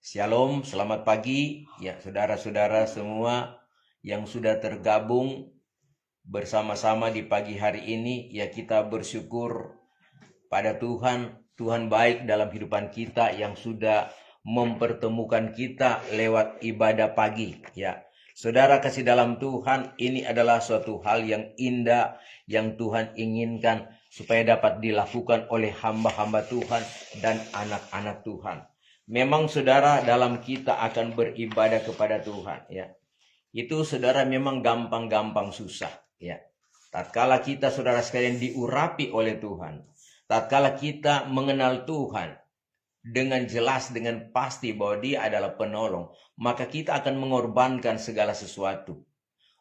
Shalom, selamat pagi ya saudara-saudara semua yang sudah tergabung bersama-sama di pagi hari ini. Ya, kita bersyukur pada Tuhan. Tuhan baik dalam kehidupan kita yang sudah mempertemukan kita lewat ibadah pagi ya. Saudara kasih dalam Tuhan, ini adalah suatu hal yang indah yang Tuhan inginkan supaya dapat dilakukan oleh hamba-hamba Tuhan dan anak-anak Tuhan. Memang saudara, dalam kita akan beribadah kepada Tuhan ya, itu saudara memang gampang-gampang susah ya. Tatkala kita saudara sekalian diurapi oleh Tuhan, tatkala kita mengenal Tuhan dengan jelas, dengan pasti bahwa Dia adalah penolong, maka kita akan mengorbankan segala sesuatu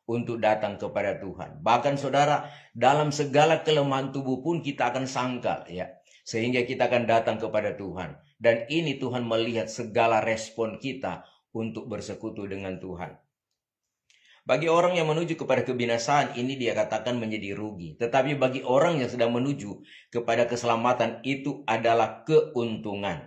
untuk datang kepada Tuhan. Bahkan saudara, dalam segala kelemahan tubuh pun kita akan sangkal ya, sehingga kita akan datang kepada Tuhan. Dan ini Tuhan melihat segala respon kita untuk bersekutu dengan Tuhan. Bagi orang yang menuju kepada kebinasaan, ini dia katakan menjadi rugi. Tetapi bagi orang yang sedang menuju kepada keselamatan, itu adalah keuntungan.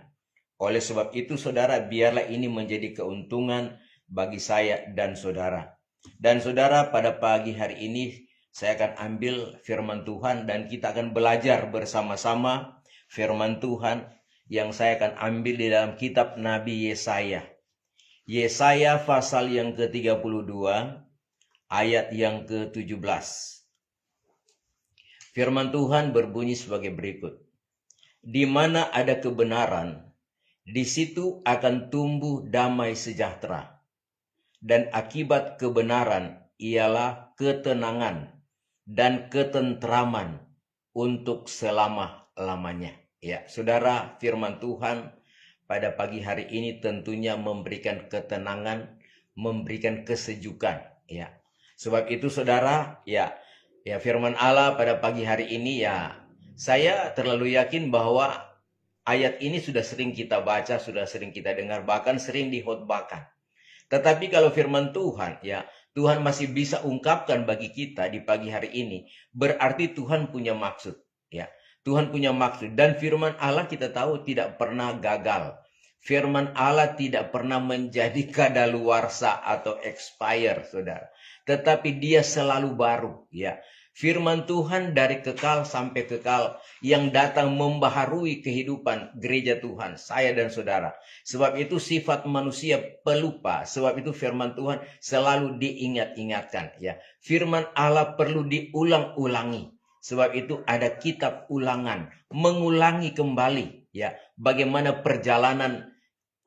Oleh sebab itu saudara, biarlah ini menjadi keuntungan bagi saya dan saudara. Dan saudara, pada pagi hari ini saya akan ambil firman Tuhan dan kita akan belajar bersama-sama firman Tuhan yang saya akan ambil di dalam kitab Nabi Yesaya. Yesaya pasal yang ke-32 ayat yang ke-17. Firman Tuhan berbunyi sebagai berikut. Di mana ada kebenaran, di situ akan tumbuh damai sejahtera. Dan akibat kebenaran ialah ketenangan dan ketentraman untuk selama-lamanya. Ya, saudara, firman Tuhan pada pagi hari ini tentunya memberikan ketenangan, memberikan kesejukan. Ya, sebab itu saudara, ya firman Allah pada pagi hari ini ya, saya terlalu yakin bahwa ayat ini sudah sering kita baca, sudah sering kita dengar, bahkan sering dikhotbahkan. Tetapi kalau firman Tuhan ya, Tuhan masih bisa ungkapkan bagi kita di pagi hari ini, berarti Tuhan punya maksud ya. Tuhan punya maksud, dan firman Allah kita tahu tidak pernah gagal. Firman Allah tidak pernah menjadi kadaluarsa atau expire, saudara. Tetapi dia selalu baru ya. Firman Tuhan dari kekal sampai kekal yang datang membaharui kehidupan gereja Tuhan, saya dan saudara. Sebab itu sifat manusia pelupa, sebab itu firman Tuhan selalu diingat-ingatkan ya. Firman Allah perlu diulang-ulangi. Sebab itu ada kitab ulangan, mengulangi kembali ya, bagaimana perjalanan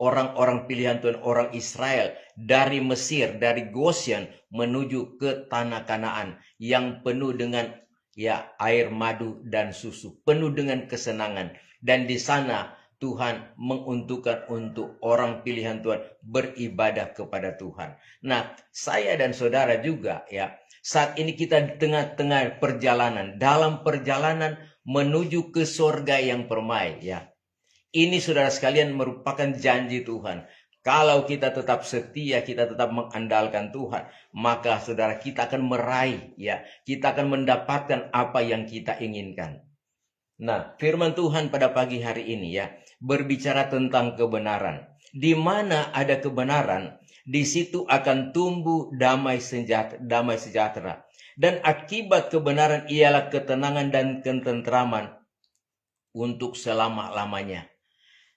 orang-orang pilihan Tuhan, orang Israel dari Mesir, dari Goshen menuju ke tanah Kanaan yang penuh dengan ya air madu dan susu, penuh dengan kesenangan. Dan di sana Tuhan menguntukkan untuk orang pilihan Tuhan beribadah kepada Tuhan. Nah, saya dan saudara juga ya, saat ini kita di tengah-tengah perjalanan, dalam perjalanan menuju ke surga yang permai ya. Ini saudara sekalian merupakan janji Tuhan. Kalau kita tetap setia, kita tetap mengandalkan Tuhan, maka saudara kita akan meraih ya, kita akan mendapatkan apa yang kita inginkan. Nah, firman Tuhan pada pagi hari ini ya, berbicara tentang kebenaran. Di mana ada kebenaran, di situ akan tumbuh damai sejahtera. Dan akibat kebenaran ialah ketenangan dan ketentraman untuk selama-lamanya.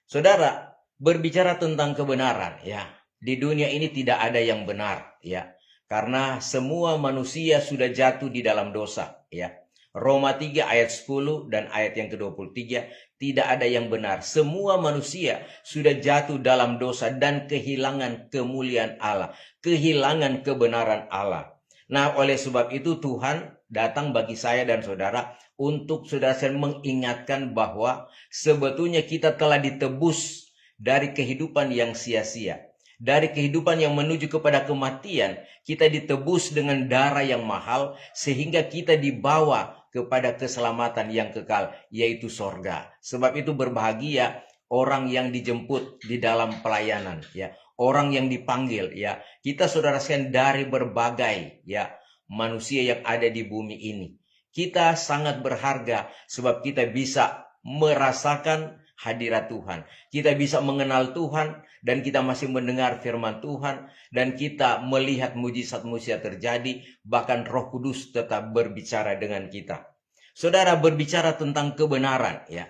Saudara, berbicara tentang kebenaran ya, di dunia ini tidak ada yang benar ya, karena semua manusia sudah jatuh di dalam dosa ya. Roma 3 ayat 10 dan ayat yang ke-23, tidak ada yang benar. Semua manusia sudah jatuh dalam dosa dan kehilangan kemuliaan Allah, kehilangan kebenaran Allah. Nah, oleh sebab itu Tuhan datang bagi saya dan saudara untuk saudara mengingatkan bahwa sebetulnya kita telah ditebus dari kehidupan yang sia-sia. Dari kehidupan yang menuju kepada kematian, kita ditebus dengan darah yang mahal sehingga kita dibawa kepada keselamatan yang kekal, yaitu sorga. Sebab itu berbahagia orang yang dijemput di dalam pelayanan ya, orang yang dipanggil ya. Kita saudara sekalian dari berbagai ya manusia yang ada di bumi ini. Kita sangat berharga sebab kita bisa merasakan hadirat Tuhan. Kita bisa mengenal Tuhan dan kita masih mendengar firman Tuhan dan kita melihat mujizat-mujizat terjadi, bahkan Roh Kudus tetap berbicara dengan kita. Saudara, berbicara tentang kebenaran, ya.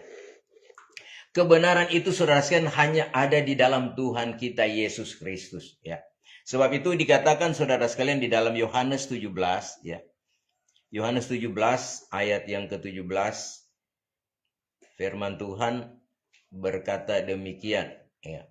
Kebenaran itu saudara sekalian hanya ada di dalam Tuhan kita Yesus Kristus, ya. Sebab itu dikatakan saudara sekalian di dalam Yohanes 17, ya. Yohanes 17 ayat yang ke-17, firman Tuhan berkata demikian, ya.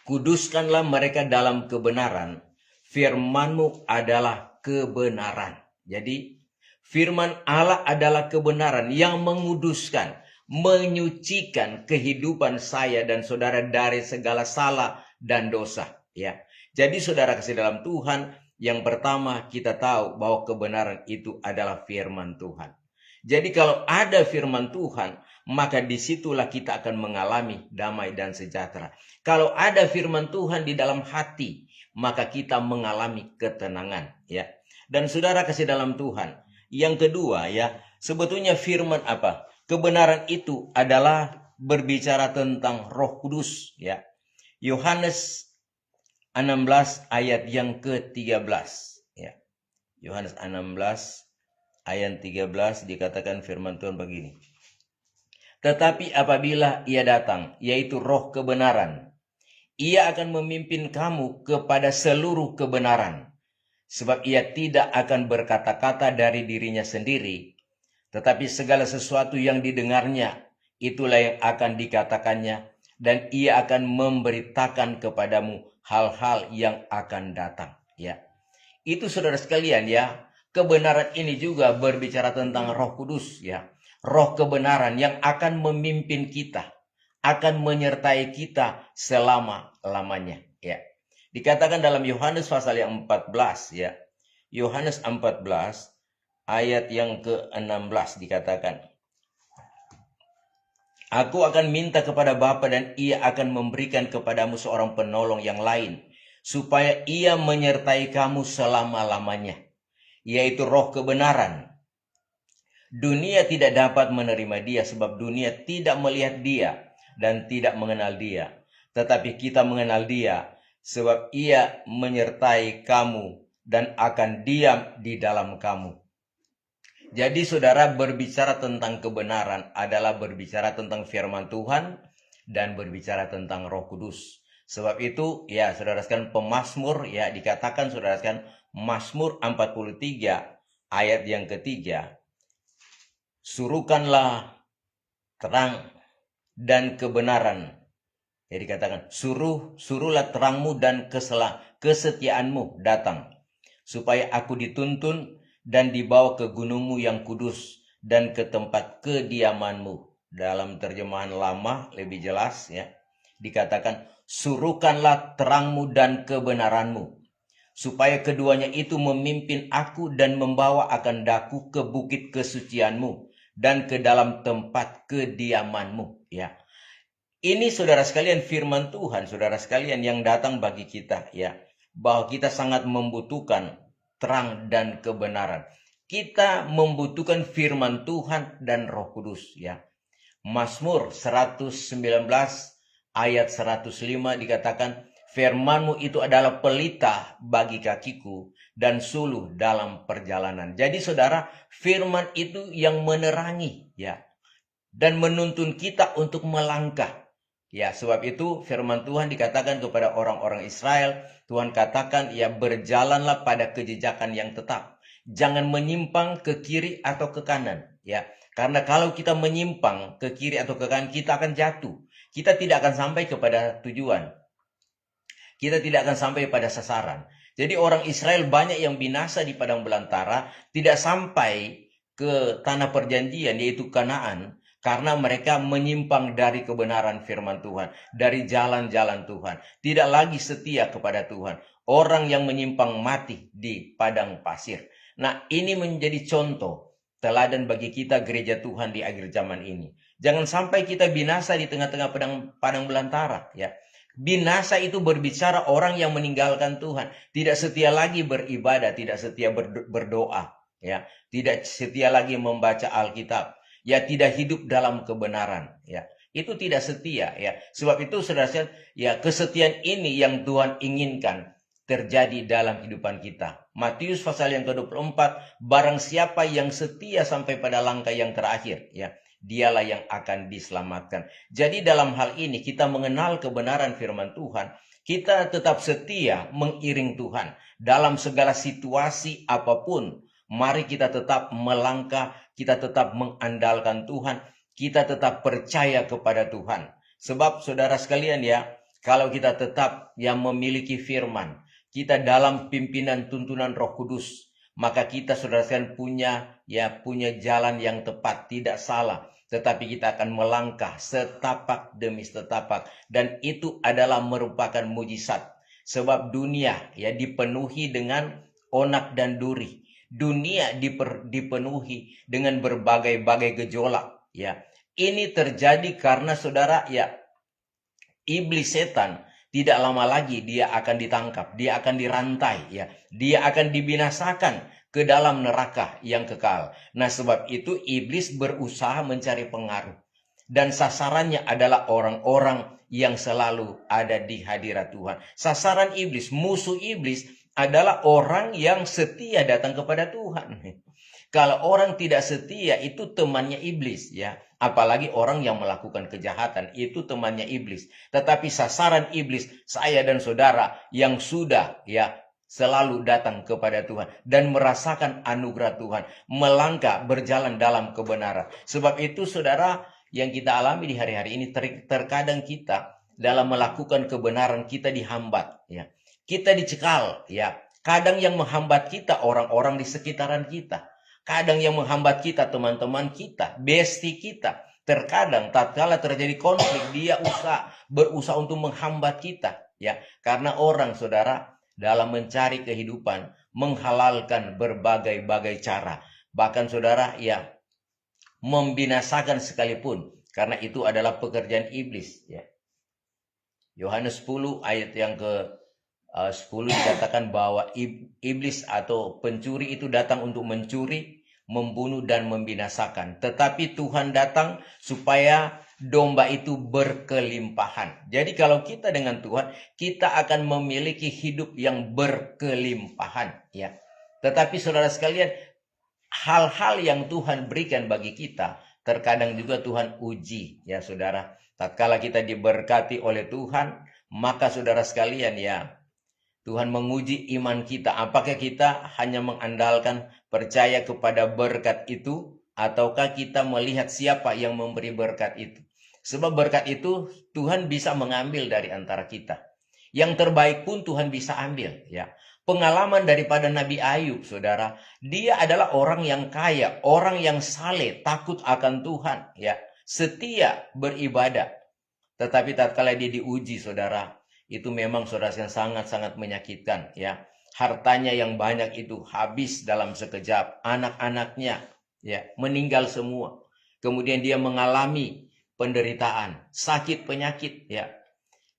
Kuduskanlah mereka dalam kebenaran, firman-Mu adalah kebenaran. Jadi firman Allah adalah kebenaran yang menguduskan, menyucikan kehidupan saya dan saudara dari segala salah dan dosa, ya. Jadi saudara kasih dalam Tuhan, yang pertama kita tahu bahwa kebenaran itu adalah firman Tuhan. Jadi kalau ada firman Tuhan, maka disitulah kita akan mengalami damai dan sejahtera. Kalau ada firman Tuhan di dalam hati, maka kita mengalami ketenangan, ya. Dan saudara kasih dalam Tuhan, yang kedua, ya, sebetulnya firman apa? Kebenaran itu adalah berbicara tentang Roh Kudus, ya. Yohanes 16 ayat yang ke-13, ya. Yohanes 16 ayat 13 dikatakan firman Tuhan begini. Tetapi apabila ia datang, yaitu Roh kebenaran, ia akan memimpin kamu kepada seluruh kebenaran. Sebab ia tidak akan berkata-kata dari dirinya sendiri, tetapi segala sesuatu yang didengarnya, itulah yang akan dikatakannya, dan ia akan memberitakan kepadamu hal-hal yang akan datang, ya. Itu saudara sekalian, ya. Kebenaran ini juga berbicara tentang Roh Kudus, ya. Roh kebenaran yang akan memimpin kita, akan menyertai kita selama-lamanya, ya. Dikatakan dalam Yohanes pasal yang 14, ya. Yohanes 14 ayat yang ke-16 dikatakan, Aku akan minta kepada Bapa dan ia akan memberikan kepadamu seorang penolong yang lain, supaya ia menyertai kamu selama-lamanya, yaitu Roh kebenaran. Dunia tidak dapat menerima dia sebab dunia tidak melihat dia dan tidak mengenal dia. Tetapi kita mengenal dia sebab ia menyertai kamu dan akan diam di dalam kamu. Jadi saudara, berbicara tentang kebenaran adalah berbicara tentang firman Tuhan dan berbicara tentang Roh Kudus. Sebab itu, ya saudara sekalian, pemazmur, ya dikatakan saudara sekalian, Mazmur 43 ayat yang ketiga, suruhkanlah terang dan kebenaran. Jadi dikatakan, suruhlah terangmu dan kesetiaanmu datang, supaya aku dituntun dan dibawa ke gunungmu yang kudus dan ke tempat kediamanmu. Dalam terjemahan lama lebih jelas, ya, dikatakan, suruhkanlah terangmu dan kebenaranmu, supaya keduanya itu memimpin aku dan membawa akan daku ke bukit kesucianmu dan ke dalam tempat kediamanmu, ya. Ini saudara sekalian firman Tuhan, saudara sekalian, yang datang bagi kita, ya, bahwa kita sangat membutuhkan terang dan kebenaran. Kita membutuhkan firman Tuhan dan Roh Kudus, ya. Mazmur 119 ayat 105 dikatakan, firman-Mu itu adalah pelita bagi kakiku dan suluh dalam perjalanan. Jadi saudara, firman itu yang menerangi, ya, dan menuntun kita untuk melangkah. Ya, sebab itu firman Tuhan dikatakan kepada orang-orang Israel, Tuhan katakan, ya, berjalanlah pada kejejakan yang tetap. Jangan menyimpang ke kiri atau ke kanan, ya. Karena kalau kita menyimpang ke kiri atau ke kanan, kita akan jatuh. Kita tidak akan sampai kepada tujuan. Kita tidak akan sampai pada sasaran. Jadi orang Israel banyak yang binasa di padang belantara, tidak sampai ke tanah perjanjian, yaitu Kanaan, karena mereka menyimpang dari kebenaran firman Tuhan, dari jalan-jalan Tuhan, tidak lagi setia kepada Tuhan. Orang yang menyimpang mati di padang pasir. Nah, ini menjadi contoh teladan bagi kita gereja Tuhan di akhir zaman ini. Jangan sampai kita binasa di tengah-tengah padang belantara, ya. Binasa itu berbicara orang yang meninggalkan Tuhan, tidak setia lagi beribadah, tidak setia berdoa, ya, tidak setia lagi membaca Alkitab. ya tidak hidup dalam kebenaran, ya. Itu tidak setia, ya. Sebab itu saudara, ya, kesetiaan ini yang Tuhan inginkan terjadi dalam kehidupan kita. Matius pasal yang ke-24, barang siapa yang setia sampai pada langkah yang terakhir, ya, dialah yang akan diselamatkan. Jadi dalam hal ini kita mengenal kebenaran firman Tuhan, kita tetap setia mengiring Tuhan dalam segala situasi apapun. Mari kita tetap melangkah, kita tetap mengandalkan Tuhan, kita tetap percaya kepada Tuhan. Sebab saudara sekalian, ya, kalau kita tetap yang memiliki firman, kita dalam pimpinan tuntunan Roh Kudus, maka kita saudara sekalian punya jalan yang tepat, tidak salah. Tetapi kita akan melangkah setapak demi setapak, dan itu adalah merupakan mujizat. Sebab dunia, ya, dipenuhi dengan onak dan duri. Dunia dipenuhi dengan berbagai-bagai gejolak, ya. Ini terjadi karena saudara, ya, iblis setan tidak lama lagi dia akan ditangkap, dia akan dirantai, ya. Dia akan dibinasakan ke dalam neraka yang kekal. Nah, sebab itu iblis berusaha mencari pengaruh. Dan sasarannya adalah orang-orang yang selalu ada di hadirat Tuhan. Sasaran iblis, musuh iblis adalah orang yang setia datang kepada Tuhan. Kalau orang tidak setia, itu temannya iblis, ya. Apalagi orang yang melakukan kejahatan, itu temannya iblis. Tetapi sasaran iblis, saya dan saudara yang sudah, ya, selalu datang kepada Tuhan dan merasakan anugerah Tuhan, melangkah berjalan dalam kebenaran. Sebab itu saudara, yang kita alami di hari-hari ini, terkadang kita dalam melakukan kebenaran kita dihambat, ya. Kita dicekal, ya. Kadang yang menghambat kita orang-orang di sekitaran kita. Kadang yang menghambat kita teman-teman kita, bestie kita. Terkadang tatkala terjadi konflik, dia berusaha untuk menghambat kita, ya. Karena orang saudara dalam mencari kehidupan menghalalkan berbagai-bagai cara. Bahkan saudara, ya, membinasakan sekalipun, karena itu adalah pekerjaan iblis, ya. Yohanes 10 ayat yang ke-10 dikatakan bahwa iblis atau pencuri itu datang untuk mencuri, membunuh dan membinasakan. Tetapi Tuhan datang supaya domba itu berkelimpahan. Jadi kalau kita dengan Tuhan, kita akan memiliki hidup yang berkelimpahan, ya. Tetapi saudara sekalian, hal-hal yang Tuhan berikan bagi kita, terkadang juga Tuhan uji, ya saudara. Tatkala kita diberkati oleh Tuhan, maka saudara sekalian, ya, Tuhan menguji iman kita. Apakah kita hanya mengandalkan percaya kepada berkat itu, ataukah kita melihat siapa yang memberi berkat itu? Sebab berkat itu Tuhan bisa mengambil dari antara kita. Yang terbaik pun Tuhan bisa ambil, ya. Pengalaman daripada Nabi Ayub, saudara, dia adalah orang yang kaya, orang yang saleh, takut akan Tuhan, ya, setia beribadah. Tetapi tatkala dia diuji, saudara, itu memang saudara yang sangat-sangat menyakitkan, ya. Hartanya yang banyak itu habis dalam sekejap, anak-anaknya, ya, meninggal semua. Kemudian dia mengalami penderitaan, sakit penyakit, ya.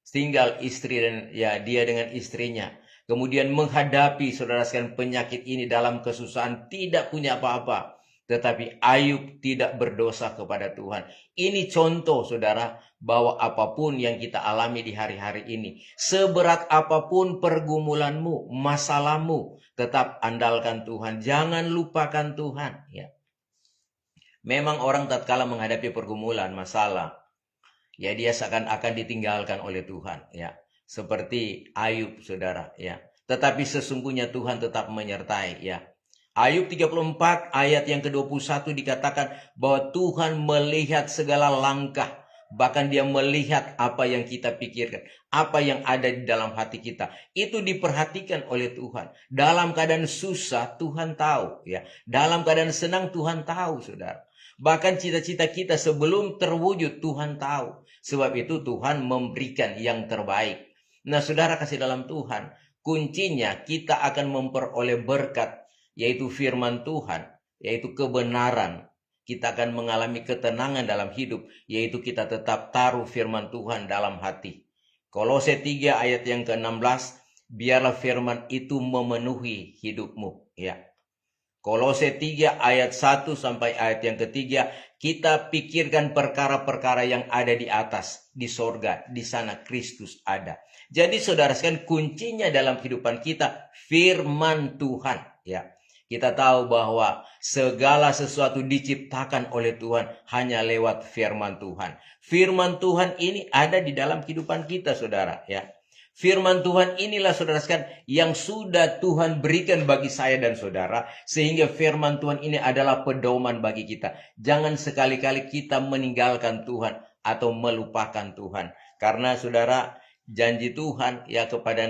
Tinggal istri dan, ya, dia dengan istrinya. Kemudian menghadapi saudara sekalian penyakit ini dalam kesusahan, tidak punya apa-apa. Tetapi Ayub tidak berdosa kepada Tuhan. Ini contoh saudara, bahwa apapun yang kita alami di hari-hari ini, seberat apapun pergumulanmu, masalahmu, tetap andalkan Tuhan. Jangan lupakan Tuhan, ya. Memang orang tatkala menghadapi pergumulan, masalah, ya, dia seakan-akan ditinggalkan oleh Tuhan, ya. Seperti Ayub, saudara, ya. Tetapi sesungguhnya Tuhan tetap menyertai, ya. Ayub 34 ayat yang ke-21 dikatakan bahwa Tuhan melihat segala langkah. Bahkan dia melihat apa yang kita pikirkan, apa yang ada di dalam hati kita. Itu diperhatikan oleh Tuhan. Dalam keadaan susah Tuhan tahu, ya. Dalam keadaan senang Tuhan tahu, saudara. Bahkan cita-cita kita sebelum terwujud Tuhan tahu. Sebab itu Tuhan memberikan yang terbaik. Nah, saudara kasih dalam Tuhan, kuncinya kita akan memperoleh berkat, yaitu firman Tuhan, yaitu kebenaran. Kita akan mengalami ketenangan dalam hidup, yaitu kita tetap taruh firman Tuhan dalam hati. Kolose 3 ayat yang ke-16, biarlah firman itu memenuhi hidupmu, ya. Kolose 3 ayat 1 sampai ayat yang ketiga, kita pikirkan perkara-perkara yang ada di atas, di sorga, di sana Kristus ada. Jadi saudara sekalian, kuncinya dalam kehidupan kita firman Tuhan, ya. Kita tahu bahwa segala sesuatu diciptakan oleh Tuhan hanya lewat firman Tuhan. Firman Tuhan ini ada di dalam kehidupan kita, saudara, ya. Firman Tuhan inilah saudara sekalian yang sudah Tuhan berikan bagi saya dan saudara, sehingga firman Tuhan ini adalah pedoman bagi kita. Jangan sekali-kali kita meninggalkan Tuhan atau melupakan Tuhan. Karena saudara, janji Tuhan ya kepada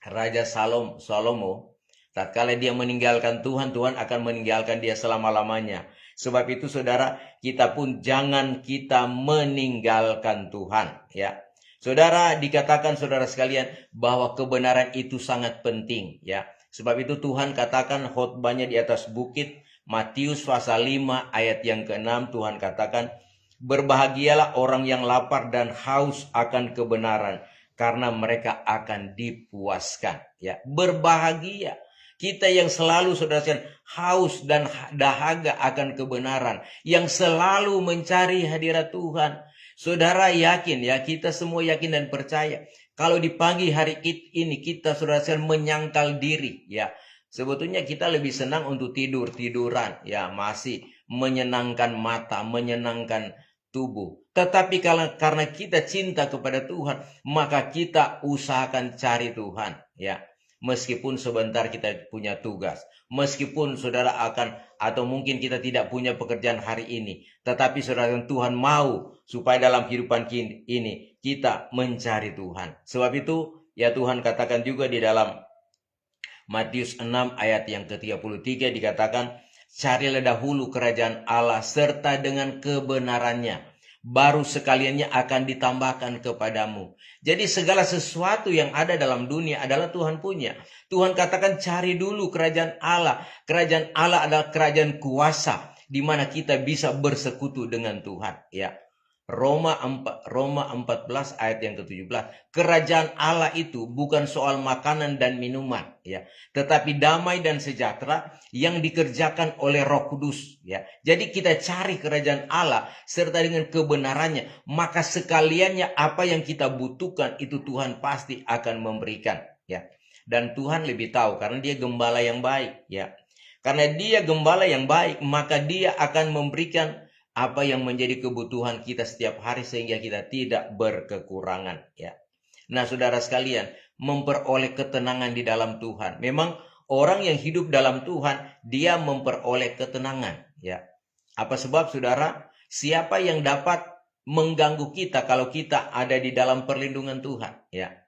Raja Salomo, tatkala dia meninggalkan Tuhan, Tuhan akan meninggalkan dia selama-lamanya. Sebab itu saudara, kita pun jangan kita meninggalkan Tuhan, ya. Saudara, dikatakan saudara sekalian bahwa kebenaran itu sangat penting, ya. Sebab itu Tuhan katakan khotbahnya di atas bukit, Matius pasal 5 ayat yang ke-6, Tuhan katakan, berbahagialah orang yang lapar dan haus akan kebenaran, karena mereka akan dipuaskan, ya. Berbahagia. Kita yang selalu saudara sekalian haus dan dahaga akan kebenaran, yang selalu mencari hadirat Tuhan. Saudara yakin ya, kita semua yakin dan percaya kalau di pagi hari ini kita saudara sekalian menyangkal diri, ya. Sebetulnya kita lebih senang untuk tiduran, ya, masih menyenangkan mata, menyenangkan tubuh. Tetapi karena kita cinta kepada Tuhan, maka kita usahakan cari Tuhan, ya. Meskipun sebentar kita punya tugas, meskipun saudara akan atau mungkin kita tidak punya pekerjaan hari ini, tetapi saudara, Tuhan mau supaya dalam kehidupan ini kita mencari Tuhan. Sebab itu ya Tuhan katakan juga di dalam Matius 6 ayat yang ke-33 dikatakan, carilah dahulu kerajaan Allah serta dengan kebenarannya, baru sekaliannya akan ditambahkan kepadamu. Jadi segala sesuatu yang ada dalam dunia adalah Tuhan punya. Tuhan katakan cari dulu kerajaan Allah. Kerajaan Allah adalah kerajaan kuasa, di mana kita bisa bersekutu dengan Tuhan, ya. Roma 14 ayat yang ke-17. Kerajaan Allah itu bukan soal makanan dan minuman, ya, tetapi damai dan sejahtera yang dikerjakan oleh Roh Kudus, ya. Jadi kita cari kerajaan Allah serta dengan kebenarannya, maka sekaliannya apa yang kita butuhkan itu Tuhan pasti akan memberikan, ya. Dan Tuhan lebih tahu karena dia gembala yang baik, ya. Karena dia gembala yang baik, maka dia akan memberikan apa yang menjadi kebutuhan kita setiap hari sehingga kita tidak berkekurangan, ya. Nah, saudara sekalian, memperoleh ketenangan di dalam Tuhan. Memang orang yang hidup dalam Tuhan, dia memperoleh ketenangan, ya. Apa sebab, saudara? Siapa yang dapat mengganggu kita kalau kita ada di dalam perlindungan Tuhan, ya.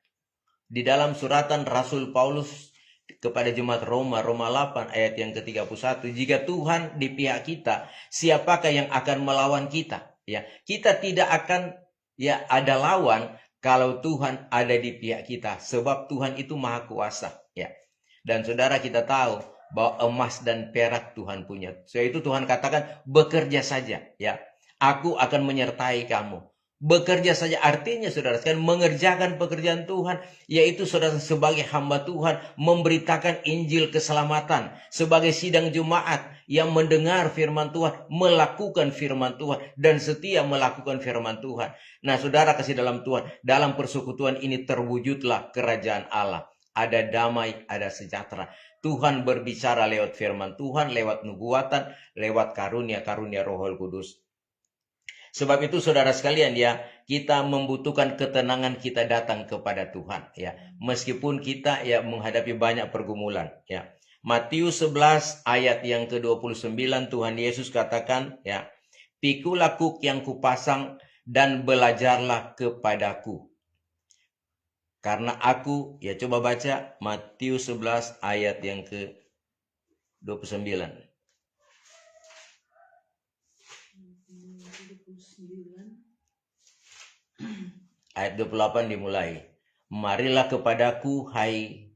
Di dalam suratan Rasul Paulus kepada jemaat Roma 8 ayat yang ke-31, jika Tuhan di pihak kita, siapakah yang akan melawan kita, ya. Kita tidak akan ya ada lawan kalau Tuhan ada di pihak kita, sebab Tuhan itu maha kuasa, ya. Dan saudara, kita tahu bahwa emas dan perak Tuhan punya. Itu Tuhan katakan bekerja saja, ya. Aku akan menyertai kamu. Bekerja saja artinya saudara sekalian mengerjakan pekerjaan Tuhan, yaitu saudara sebagai hamba Tuhan memberitakan Injil keselamatan, sebagai sidang jemaat yang mendengar firman Tuhan, melakukan firman Tuhan dan setia melakukan firman Tuhan. Nah, saudara kasih dalam Tuhan, dalam persekutuan ini terwujudlah kerajaan Allah. Ada damai, ada sejahtera. Tuhan berbicara lewat firman Tuhan, lewat nubuatan, lewat karunia-karunia Roh Kudus. Sebab itu saudara sekalian ya, kita membutuhkan ketenangan kita datang kepada Tuhan, ya. Meskipun kita ya menghadapi banyak pergumulan, ya. Matius 11 ayat yang ke-29 Tuhan Yesus katakan, ya, pikulah kuk yang kupasang dan belajarlah kepadaku. Karena aku, ya coba baca Matius 11 ayat yang ke-29. Ayat 28 dimulai. Marilah kepadaku, hai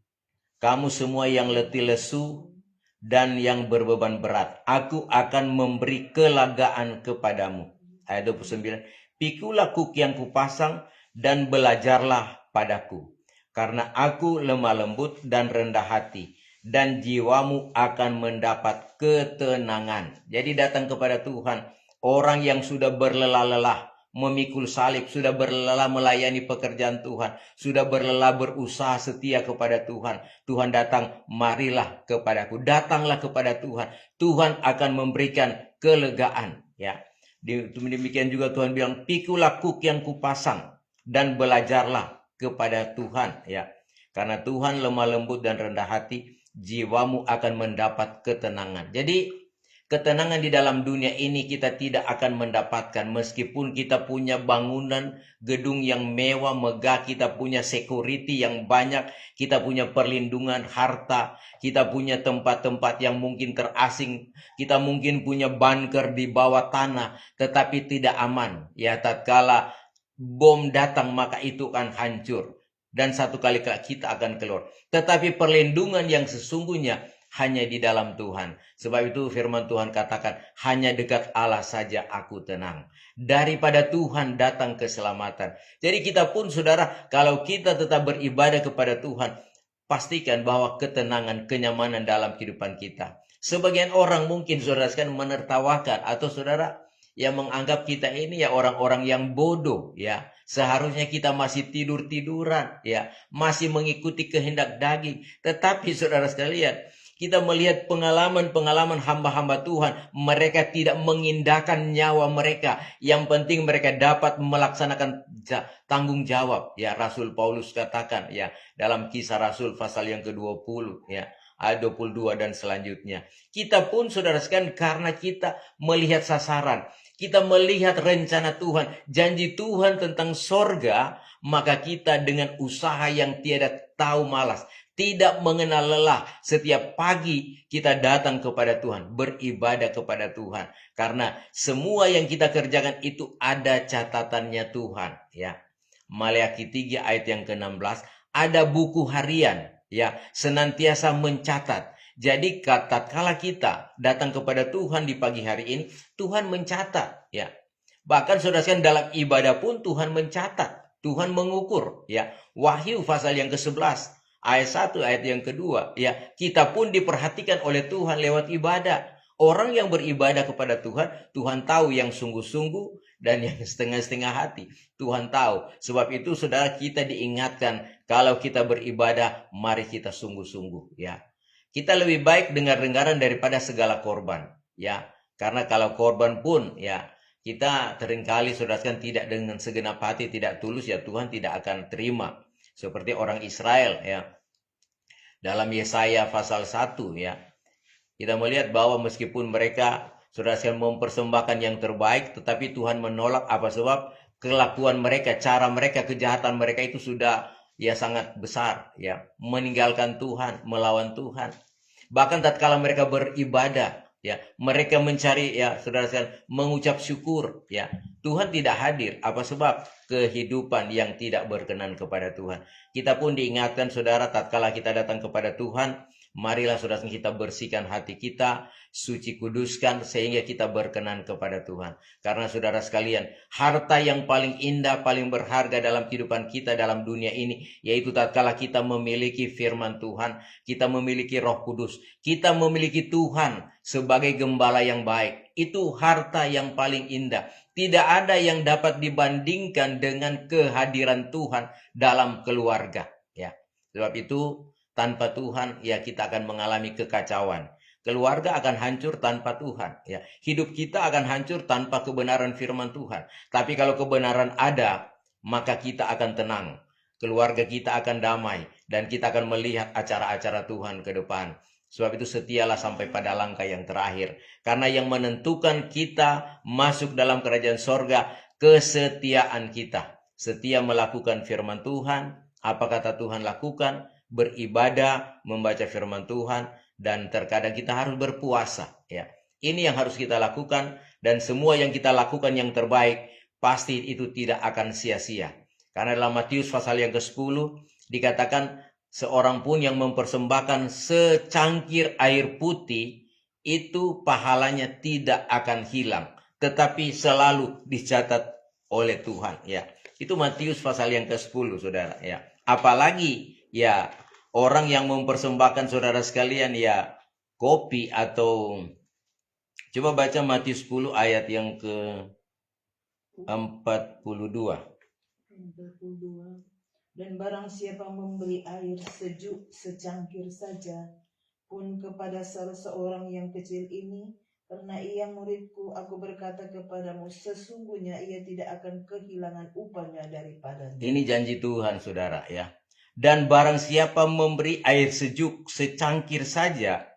kamu semua yang letih lesu dan yang berbeban berat. Aku akan memberi kelegaan kepadamu. Ayat 29. Pikulah kuk yang kupasang dan belajarlah padaku. Karena aku lemah lembut dan rendah hati. dan jiwamu akan mendapat ketenangan. Jadi datang kepada Tuhan. Orang yang sudah berlelah-lelah memikul salib, sudah berlelah melayani pekerjaan Tuhan, sudah berlelah berusaha setia kepada Tuhan. Tuhan datang, marilah kepadaku, datanglah kepada Tuhan. Tuhan akan memberikan kelegaan. Ya, demikian juga Tuhan bilang, pikulah kuk yang kupasang dan belajarlah kepada Tuhan. Ya, karena Tuhan lemah lembut dan rendah hati, jiwamu akan mendapat ketenangan. Jadi ketenangan di dalam dunia ini kita tidak akan mendapatkan meskipun kita punya bangunan gedung yang mewah, megah, kita punya security yang banyak, kita punya perlindungan harta, kita punya tempat-tempat yang mungkin terasing, kita mungkin punya bunker di bawah tanah, tetapi tidak aman. Ya, tatkala bom datang maka itu akan hancur dan satu kali kita akan keluar. Tetapi perlindungan yang sesungguhnya hanya di dalam Tuhan. Sebab itu firman Tuhan katakan, hanya dekat Allah saja aku tenang. Daripada Tuhan datang keselamatan. Jadi kita pun saudara, kalau kita tetap beribadah kepada Tuhan, pastikan bahwa ketenangan, kenyamanan dalam kehidupan kita. Sebagian orang mungkin saudara sekalian menertawakan atau saudara yang menganggap kita ini ya orang-orang yang bodoh ya. Seharusnya kita masih tidur-tiduran ya, masih mengikuti kehendak daging. Tetapi saudara sekalian, kita melihat pengalaman-pengalaman hamba-hamba Tuhan. Mereka tidak mengindahkan nyawa mereka. Yang penting mereka dapat melaksanakan tanggung jawab. Ya, Rasul Paulus katakan ya dalam Kisah Rasul pasal yang ke-20 ya, ayat 22 dan selanjutnya. Kita pun saudara sekalian, karena kita melihat sasaran, kita melihat rencana Tuhan, janji Tuhan tentang sorga, maka kita dengan usaha yang tiada tahu malas, tidak mengenal lelah, setiap pagi kita datang kepada Tuhan, beribadah kepada Tuhan. Karena semua yang kita kerjakan itu ada catatannya Tuhan. Ya, Maleakhi 3 ayat yang ke-16, ada buku harian, ya, senantiasa mencatat. Jadi tatkala kita datang kepada Tuhan di pagi hari ini, Tuhan mencatat. Ya, bahkan saudara sekalian dalam ibadah pun Tuhan mencatat, Tuhan mengukur. Ya, Wahyu pasal yang ke-11. Ayat 1, ayat yang kedua, ya, kita pun diperhatikan oleh Tuhan lewat ibadah. Orang yang beribadah kepada Tuhan, Tuhan tahu yang sungguh-sungguh dan yang setengah-setengah hati. Tuhan tahu. Sebab itu saudara, kita diingatkan kalau kita beribadah, mari kita sungguh-sungguh, ya. Kita lebih baik dengar-dengaran daripada segala korban, ya. Karena kalau korban pun, ya, kita seringkali saudara sekalian tidak dengan segenap hati, tidak tulus, ya Tuhan tidak akan terima. Seperti orang Israel ya. Dalam Yesaya pasal 1 ya. Kita melihat bahwa meskipun mereka sudah mempersembahkan yang terbaik, tetapi Tuhan menolak. Apa sebab? Kelakuan mereka, cara mereka, kejahatan mereka itu sudah ya sangat besar ya. Meninggalkan Tuhan, melawan Tuhan. Bahkan tatkala mereka beribadah ya, mereka mencari ya saudara sekalian, mengucap syukur ya, Tuhan tidak hadir. Apa sebab? Kehidupan yang tidak berkenan kepada Tuhan. Kita pun diingatkan saudara, tatkala kita datang kepada Tuhan, marilah saudara kita bersihkan hati kita, suci kuduskan, sehingga kita berkenan kepada Tuhan. Karena saudara sekalian, harta yang paling indah, paling berharga dalam kehidupan kita dalam dunia ini, yaitu tatkala kita memiliki firman Tuhan, kita memiliki Roh Kudus, kita memiliki Tuhan sebagai gembala yang baik. Itu harta yang paling indah. Tidak ada yang dapat dibandingkan dengan kehadiran Tuhan dalam keluarga. Ya, sebab itu tanpa Tuhan ya kita akan mengalami kekacauan. Keluarga akan hancur tanpa Tuhan. Ya, hidup kita akan hancur tanpa kebenaran firman Tuhan. Tapi kalau kebenaran ada, maka kita akan tenang. Keluarga kita akan damai dan kita akan melihat acara-acara Tuhan ke depan. Sebab itu setialah sampai pada langkah yang terakhir. Karena yang menentukan kita masuk dalam kerajaan sorga, kesetiaan kita. Setia melakukan firman Tuhan, apa kata Tuhan lakukan, beribadah, membaca firman Tuhan, dan terkadang kita harus berpuasa. Ya, ini yang harus kita lakukan, dan semua yang kita lakukan yang terbaik, pasti itu tidak akan sia-sia. Karena dalam Matius pasal yang ke-10 dikatakan, seorang pun yang mempersembahkan secangkir air putih, itu pahalanya tidak akan hilang, tetapi selalu dicatat oleh Tuhan. Ya, itu Matius pasal yang ke-10 saudara. Ya, apalagi ya orang yang mempersembahkan saudara sekalian ya kopi atau coba baca Matius 10 ayat yang ke 42. Dan barang siapa memberi air sejuk secangkir saja pun kepada salah seorang yang kecil ini, karena ia muridku, aku berkata kepadamu, sesungguhnya ia tidak akan kehilangan upahnya daripadanya. Ini janji Tuhan, saudara, ya. Dan barang siapa memberi air sejuk secangkir saja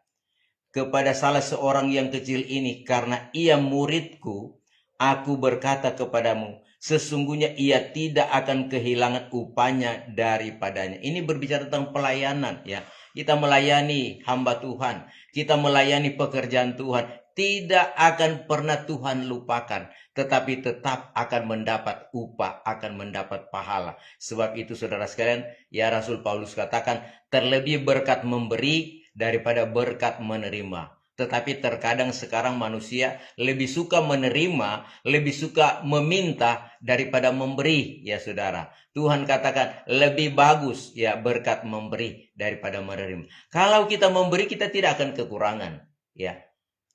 kepada salah seorang yang kecil ini, karena ia muridku, aku berkata kepadamu, sesungguhnya ia tidak akan kehilangan upahnya daripadanya. Ini berbicara tentang pelayanan, ya. Kita melayani hamba Tuhan, kita melayani pekerjaan Tuhan, tidak akan pernah Tuhan lupakan, tetapi tetap akan mendapat upah, akan mendapat pahala. Sebab itu saudara sekalian, ya Rasul Paulus katakan, terlebih berkat memberi daripada berkat menerima. Tetapi terkadang sekarang manusia lebih suka menerima, lebih suka meminta daripada memberi, ya saudara. Tuhan katakan lebih bagus ya berkat memberi daripada menerima. Kalau kita memberi, kita tidak akan kekurangan, ya.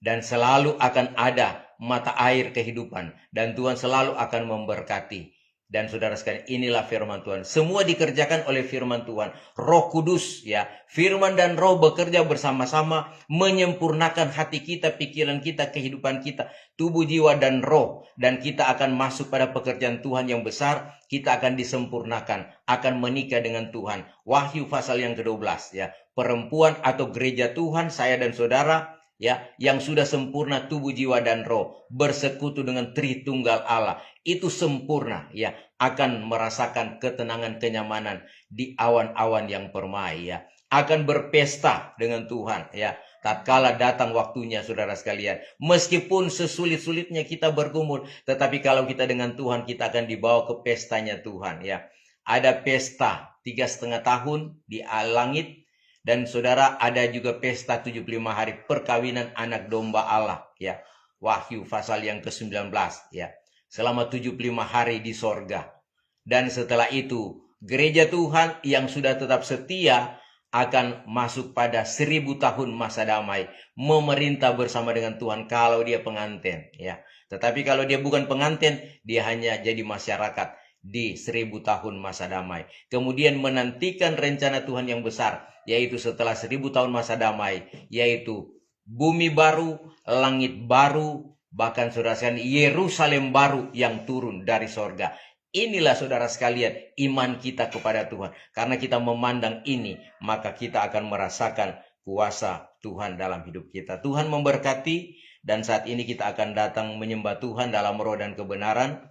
Dan selalu akan ada mata air kehidupan, dan Tuhan selalu akan memberkati. Dan saudara sekalian, inilah firman Tuhan. Semua dikerjakan oleh firman Tuhan. Roh Kudus, ya. Firman dan Roh bekerja bersama-sama menyempurnakan hati kita, pikiran kita, kehidupan kita, tubuh, jiwa, dan roh. Dan kita akan masuk pada pekerjaan Tuhan yang besar. Kita akan disempurnakan, akan menikah dengan Tuhan. Wahyu pasal yang ke-12, ya. Perempuan atau gereja Tuhan, saya dan saudara, ya, yang sudah sempurna tubuh, jiwa, dan roh, bersekutu dengan Tritunggal Allah, itu sempurna, ya, akan merasakan ketenangan, kenyamanan di awan-awan yang permai, ya, akan berpesta dengan Tuhan, ya, tatkala datang waktunya, saudara sekalian. Meskipun sesulit-sulitnya kita bergumul, tetapi kalau kita dengan Tuhan, kita akan dibawa ke pestanya Tuhan, ya. Ada pesta 3,5 tahun di langit. Dan saudara, ada juga pesta 75 hari perkawinan anak domba Allah, ya. Wahyu pasal yang ke-19, ya. Selama 75 hari di sorga. Dan setelah itu, gereja Tuhan yang sudah tetap setia akan masuk pada 1000 tahun masa damai, memerintah bersama dengan Tuhan kalau dia pengantin, ya. Tetapi kalau dia bukan pengantin, dia hanya jadi masyarakat di 1000 tahun masa damai. Kemudian menantikan rencana Tuhan yang besar, yaitu setelah 1000 tahun masa damai, yaitu bumi baru, langit baru, bahkan saudara sekalian Yerusalem baru yang turun dari sorga. Inilah saudara sekalian iman kita kepada Tuhan. Karena kita memandang ini, maka kita akan merasakan kuasa Tuhan dalam hidup kita. Tuhan memberkati, dan saat ini kita akan datang menyembah Tuhan dalam roh dan kebenaran.